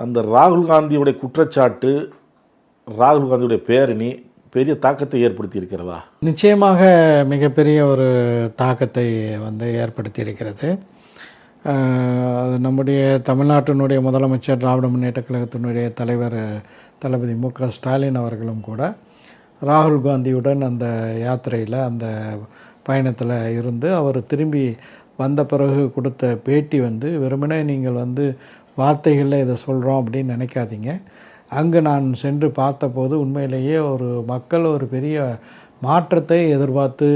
அந்த ராகுல் காந்தியுடைய குற்றச்சாட்டு, ராகுல் காந்தியுடைய பேரணி பெரிய தாக்கத்தை ஏற்படுத்தி இருக்கிறதா? நிச்சயமாக மிகப்பெரிய ஒரு தாக்கத்தை ஏற்படுத்தி இருக்கிறது. நம்முடைய தமிழ்நாட்டினுடைய முதலமைச்சர், திராவிட முன்னேற்ற கழகத்தினுடைய தலைவர் தளபதி மு.க. ஸ்டாலின் அவர்களும் கூட ராகுல் காந்தியுடன் அந்த யாத்திரையில், அந்த பயணத்தில் இருந்து அவர் திரும்பி வந்த பிறகு கொடுத்த பேட்டி வெறுமனே நீங்கள் வார்த்தைகளில் இதை சொல்கிறோம் அப்படின்னு நினைக்காதீங்க. அங்கு நான் சென்று பார்த்தபோது உண்மையிலேயே மக்கள் ஒரு பெரிய மாற்றத்தை எதிர்பார்த்து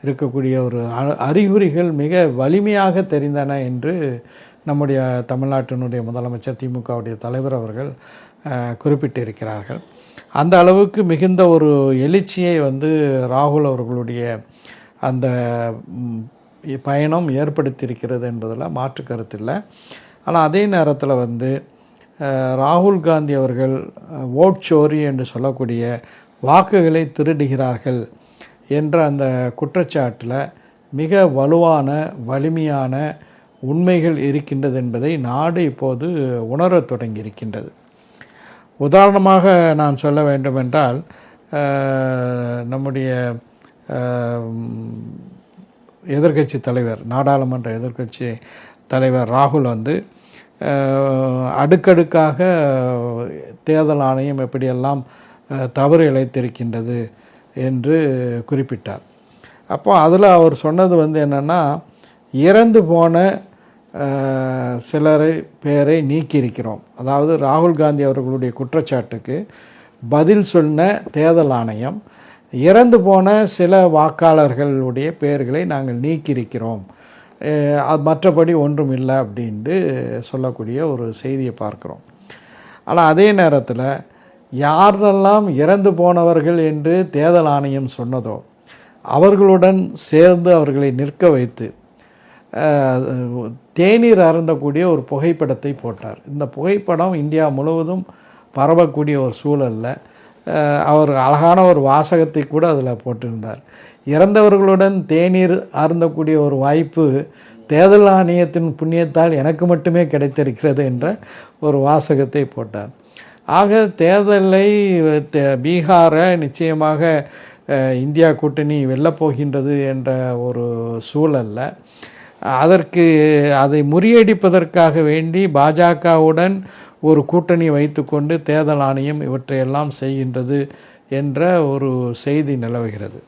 இருக்கக்கூடிய ஒரு அறிகுறிகள் மிக வலிமையாக தெரிந்தன என்று நம்முடைய தமிழ்நாட்டினுடைய முதலமைச்சர், திமுகவுடைய தலைவர் அவர்கள் குறிப்பிட்டிருக்கிறார்கள். அந்த அளவுக்கு மிகுந்த ஒரு எழுச்சியை ராகுல் அவர்களுடைய அந்த பயணம் ஏற்படுத்தியிருக்கிறது என்பதில் மாற்று கருத்தில்லை. ஆனால் அதே நேரத்தில் ராகுல் காந்தி அவர்கள் ஓட் சோரி என்று சொல்லக்கூடிய வாக்குகளை திருடுகிறார்கள் என்ற அந்த குற்றச்சாட்டில் மிக வலுவான, வலிமையான உண்மைகள் இருக்கின்றது என்பதை நாடு இப்போது உணரத் தொடங்கியிருக்கின்றது. உதாரணமாக நான் சொல்ல வேண்டுமென்றால், நம்முடைய எதிர்க்கட்சி தலைவர், நாடாளுமன்ற எதிர்க்கட்சி தலைவர் ராகுல் அடுக்கடுக்காக தேர்தல் ஆணையம் எப்படியெல்லாம் தவறு இழைத்திருக்கின்றது என்று குறிப்பிட்டார். அப்போ அதில் அவர் சொன்னது என்னென்னா, இறந்து போன சிலரை பேரை நீக்கியிருக்கிறோம். அதாவது ராகுல் காந்தி அவர்களுடைய குற்றச்சாட்டுக்கு பதில் சொன்ன தேர்தல் ஆணையம் இறந்து போன சில வாக்காளர்களுடைய பெயர்களை நாங்கள் நீக்கியிருக்கிறோம், மற்றபடி ஒன்றும் இல்லை அப்படின்ட்டு சொல்லக்கூடிய ஒரு செய்தியை பார்க்குறோம். ஆனால் அதே நேரத்தில் யாரெல்லாம் இறந்து போனவர்கள் என்று தேர்தல் ஆணையம் சொன்னதோ அவர்களுடன் சேர்ந்து அவர்களை நிற்க வைத்து தேநீர் அருந்தக்கூடிய ஒரு புகைப்படத்தை போட்டார். இந்த புகைப்படம் இந்தியா முழுவதும் பரவக்கூடிய ஒரு சூழலில் அவர் அழகான ஒரு வாசகத்தை கூட அதில் போட்டிருந்தார். இறந்தவர்களுடன் தேநீர் அருந்தக்கூடிய ஒரு வாய்ப்பு தேர்தல் ஆணையத்தின் புண்ணியத்தால் எனக்கு மட்டுமே கிடைத்திருக்கிறது என்ற ஒரு வாசகத்தை போட்டார். ஆக தேர்தலை பீகாரை நிச்சயமாக இந்தியா கூட்டணி வெல்லப்போகின்றது என்ற ஒரு சூழலில் அதை முறியடிப்பதற்காக வேண்டி பாஜகவுடன் ஒரு கூட்டணி வைத்துக்கொண்டு தேர்தல் ஆணையம் இவற்றையெல்லாம் செய்கின்றது என்ற ஒரு செய்தி நிலவுகிறது.